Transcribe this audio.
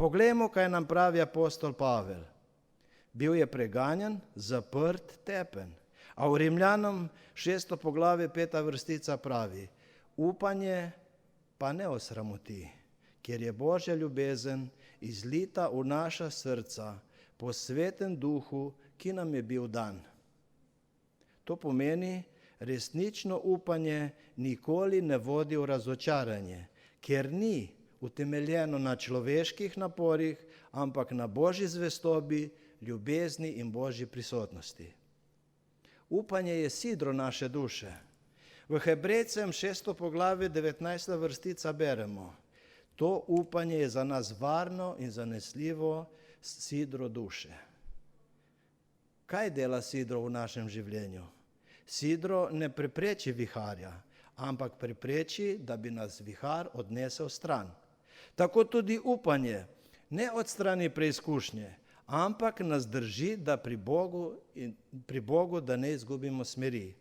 Poglejmo, kaj nam pravi apostol Pavel. Bil je preganjan, zaprt, tepen. A v Rimljanom 6. poglavje 5. vrstica pravi: upanje pa ne osramoti, ker je Božja ljubezen izlita v naša srca po svetem duhu, ki nam je bil dan. To pomeni, resnično upanje nikoli ne vodi v razočaranje, ker ni utemeljeno na človeških naporih, ampak na Božji zvestobi, ljubezni in Božji prisotnosti. Upanje je sidro naše duše. V Hebrejcem 6. poglavje 19. vrstica beremo: to upanje je za nas varno in zanesljivo sidro duše. Kaj dela sidro v našem življenju? Sidro ne prepreči viharja, ampak prepreči, da bi nas vihar odnesel stran. Tako tudi upanje ne odstrani preizkušnje, ampak nas drži, da pri Bogu, da ne izgubimo smeri.